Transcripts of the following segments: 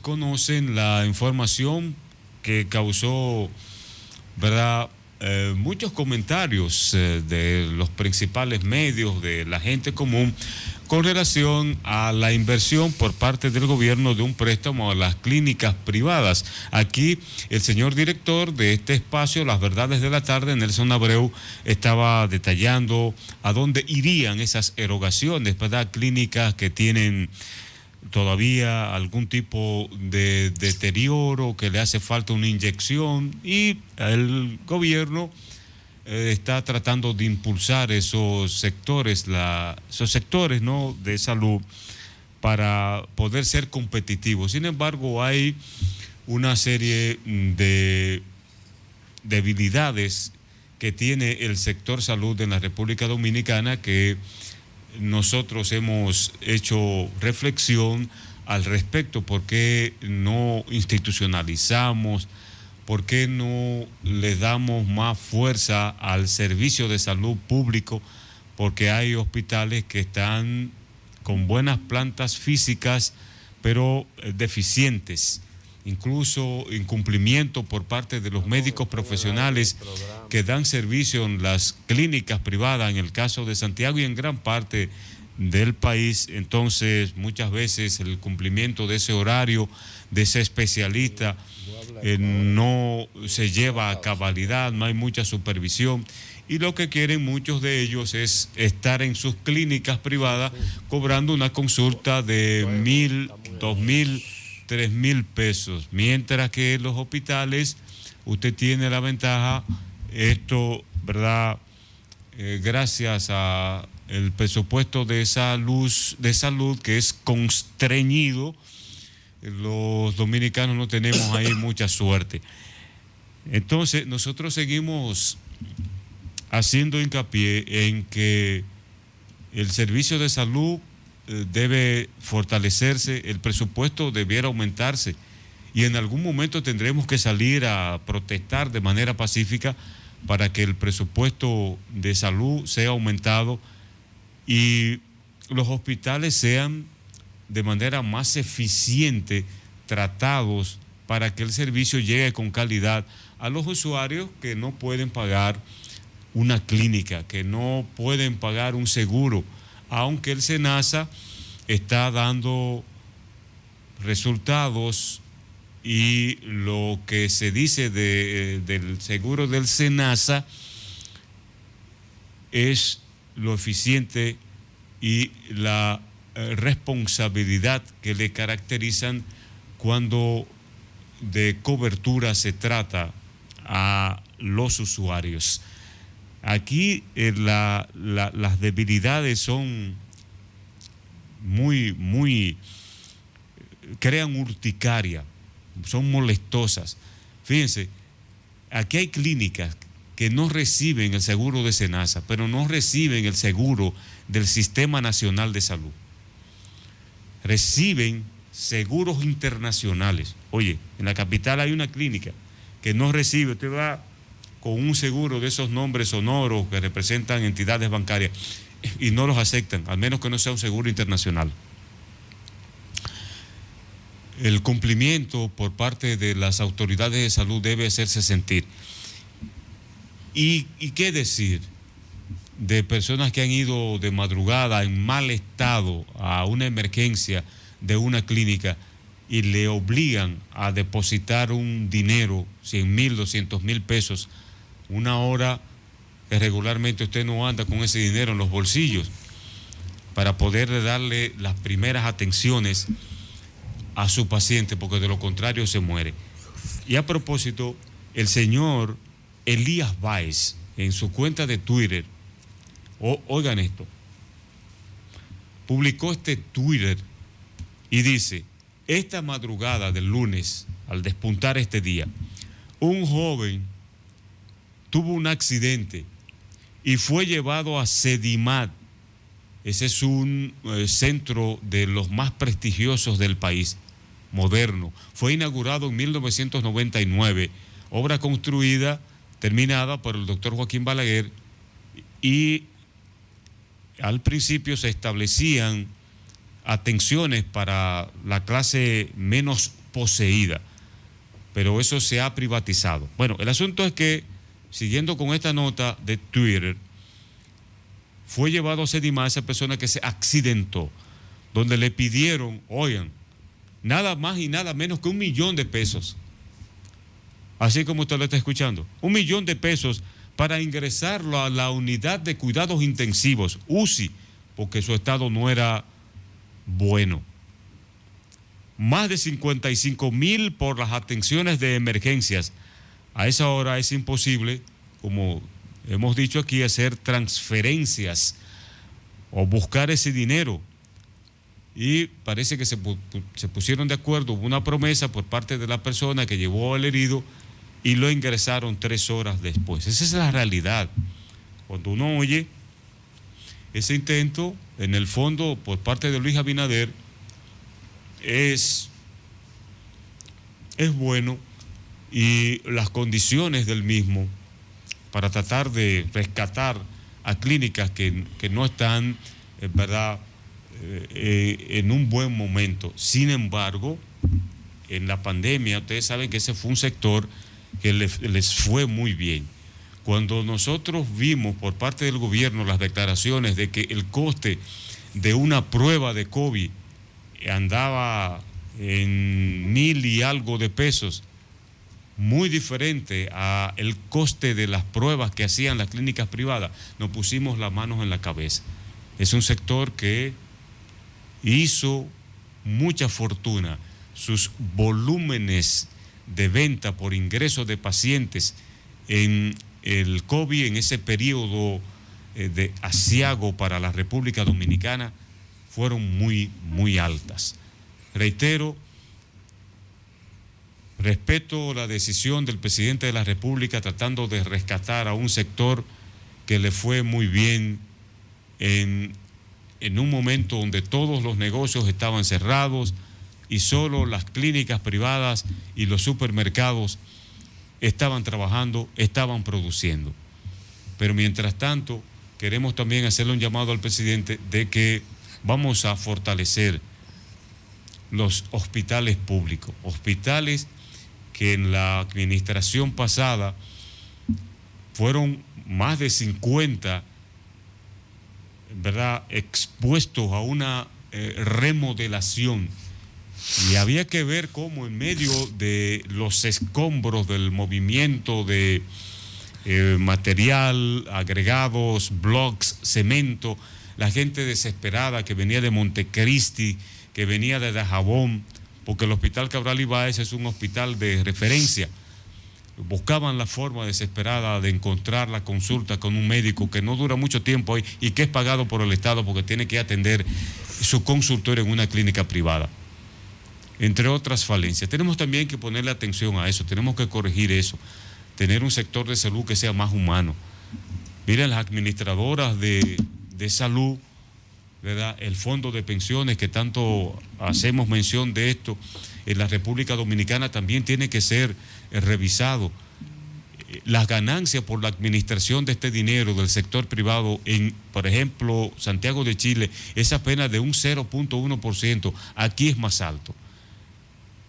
desconocen la información que causó, ¿verdad?, muchos comentarios de los principales medios, de la gente común, con relación a la inversión por parte del gobierno de un préstamo a las clínicas privadas. Aquí el señor director de este espacio, Las Verdades de la Tarde, Nelson Abreu, estaba detallando a dónde irían esas erogaciones, ¿verdad? Clínicas que tienen todavía algún tipo de deterioro, que le hace falta una inyección, y el gobierno está tratando de impulsar esos sectores, ¿no?, de salud, para poder ser competitivos. Sin embargo, hay una serie de debilidades que tiene el sector salud en la República Dominicana, que nosotros hemos hecho reflexión al respecto. ¿Por qué no institucionalizamos? ¿Por qué no le damos más fuerza al servicio de salud público? Porque hay hospitales que están con buenas plantas físicas, pero deficientes. Incluso incumplimiento por parte de los médicos profesionales que dan servicio en las clínicas privadas, en el caso de Santiago y en gran parte del país. Entonces, muchas veces el cumplimiento de ese horario, de ese especialista, no se lleva a cabalidad, no hay mucha supervisión, y lo que quieren muchos de ellos es estar en sus clínicas privadas cobrando una consulta de 1,000, 2,000, 3,000 pesos, mientras que en los hospitales usted tiene la ventaja, esto, ¿verdad?, gracias a el presupuesto de salud que es constreñido. Los dominicanos no tenemos ahí mucha suerte. Entonces, nosotros seguimos haciendo hincapié en que el servicio de salud debe fortalecerse, el presupuesto debiera aumentarse, y en algún momento tendremos que salir a protestar de manera pacífica para que el presupuesto de salud sea aumentado y los hospitales sean de manera más eficiente tratados, para que el servicio llegue con calidad a los usuarios que no pueden pagar una clínica, que no pueden pagar un seguro, aunque el SENASA está dando resultados, y lo que se dice del seguro del SENASA es lo eficiente y la responsabilidad que le caracterizan cuando de cobertura se trata a los usuarios. Aquí las debilidades son muy, crean urticaria, son molestosas. Fíjense, aquí hay clínicas que no reciben el seguro de SENASA, pero no reciben el seguro del Sistema Nacional de Salud. Reciben seguros internacionales. Oye, en la capital hay una clínica que no recibe, usted va con un seguro de esos nombres sonoros que representan entidades bancarias y no los aceptan, al menos que no sea un seguro internacional. El cumplimiento por parte de las autoridades de salud debe hacerse sentir. ¿Y qué decir de personas que han ido de madrugada en mal estado a una emergencia de una clínica y le obligan a depositar un dinero, 100,000, 200,000 pesos, una hora que regularmente usted no anda con ese dinero en los bolsillos, para poder darle las primeras atenciones a su paciente, porque de lo contrario se muere? Y a propósito, el señor Elías Báez, en su cuenta de Twitter, oigan esto, publicó este Twitter y dice: esta madrugada del lunes, al despuntar este día, un joven tuvo un accidente y fue llevado a Sedimat. Ese es un centro de los más prestigiosos del país, moderno. Fue inaugurado en 1999, obra construida, terminada por el doctor Joaquín Balaguer, y al principio se establecían atenciones para la clase menos poseída, pero eso se ha privatizado. Bueno, el asunto es que, siguiendo con esta nota de Twitter, fue llevado a Sedimá esa persona que se accidentó, donde le pidieron, oigan, nada más y nada menos que $1.000.000. Así como usted lo está escuchando, $1.000.000 para ingresarlo a la unidad de cuidados intensivos, UCI, porque su estado no era bueno. Más de 55,000 por las atenciones de emergencias. A esa hora es imposible, como hemos dicho aquí, hacer transferencias o buscar ese dinero. Y parece que se pusieron de acuerdo, hubo una promesa por parte de la persona que llevó al herido y lo ingresaron 3 horas después. Esa es la realidad. Cuando uno oye ese intento, en el fondo, por parte de Luis Abinader, es bueno, y las condiciones del mismo para tratar de rescatar a clínicas que no están, en verdad, en un buen momento. Sin embargo, en la pandemia, ustedes saben que ese fue un sector que les fue muy bien. Cuando nosotros vimos por parte del gobierno las declaraciones de que el coste de una prueba de COVID andaba en 1,000 y algo de pesos, muy diferente a el coste de las pruebas que hacían las clínicas privadas, nos pusimos las manos en la cabeza. Es un sector que hizo mucha fortuna. Sus volúmenes de venta por ingreso de pacientes en el COVID, en ese periodo de aciago para la República Dominicana, fueron muy, muy altas. Reitero, respeto la decisión del presidente de la República tratando de rescatar a un sector que le fue muy bien en un momento donde todos los negocios estaban cerrados y solo las clínicas privadas y los supermercados estaban trabajando, estaban produciendo. Pero mientras tanto, queremos también hacerle un llamado al presidente de que vamos a fortalecer los hospitales públicos, hospitales que en la administración pasada fueron más de 50, ¿verdad?, expuestos a una remodelación, y había que ver cómo en medio de los escombros del movimiento de material, agregados, blocks, cemento, la gente desesperada que venía de Montecristi, que venía de Dajabón, porque el Hospital Cabral Ibáez es un hospital de referencia, buscaban la forma desesperada de encontrar la consulta con un médico que no dura mucho tiempo ahí y que es pagado por el Estado porque tiene que atender su consultorio en una clínica privada, entre otras falencias. Tenemos también que ponerle atención a eso, tenemos que corregir eso, tener un sector de salud que sea más humano. Miren, las administradoras de salud, ¿verdad?, el fondo de pensiones que tanto hacemos mención de esto en la República Dominicana también tiene que ser revisado. Las ganancias por la administración de este dinero del sector privado en, por ejemplo, Santiago de Chile, es apenas de un 0.1%, aquí es más alto.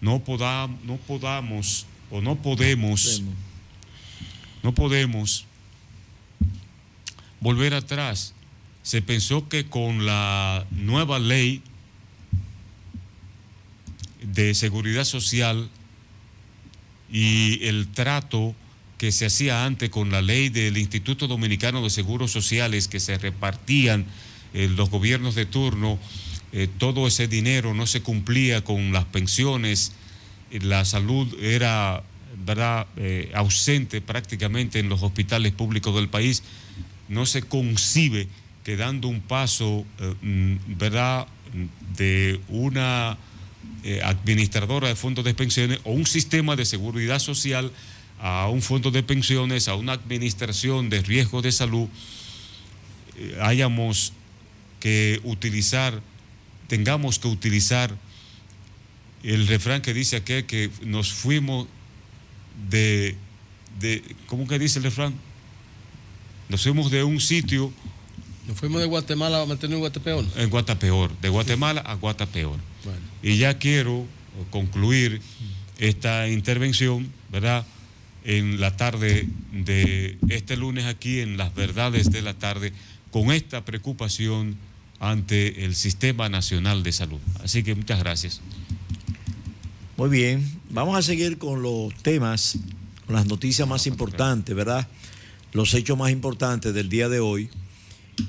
No podemos volver atrás. Se pensó que con la nueva ley de seguridad social y el trato que se hacía antes con la ley del Instituto Dominicano de Seguros Sociales, que se repartían los gobiernos de turno, todo ese dinero no se cumplía con las pensiones, la salud era, ¿verdad?, ausente prácticamente en los hospitales públicos del país. No se concibe que dando un paso, ¿verdad?, de una administradora de fondos de pensiones o un sistema de seguridad social a un fondo de pensiones, a una administración de riesgo de salud, tengamos que utilizar el refrán que dice aquel que nos fuimos ¿cómo que dice el refrán? Nos fuimos de un sitio. Nos fuimos de Guatemala a meternos en Guatapeor. En Guatapeor, de Guatemala a Guatapeor. Bueno. Y ya quiero concluir esta intervención, ¿verdad?, en la tarde de este lunes aquí en Las Verdades de la Tarde, con esta preocupación ante el Sistema Nacional de Salud. Así que muchas gracias. Muy bien, vamos a seguir con los temas, con las noticias más importantes, ¿verdad? Los hechos más importantes del día de hoy.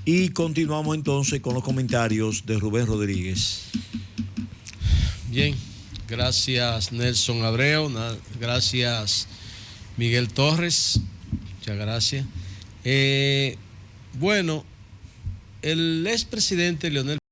Y continuamos entonces con los comentarios de Rubén Rodríguez. Bien, gracias Nelson Abreu, gracias Miguel Torres, muchas gracias. Bueno, el expresidente Leonel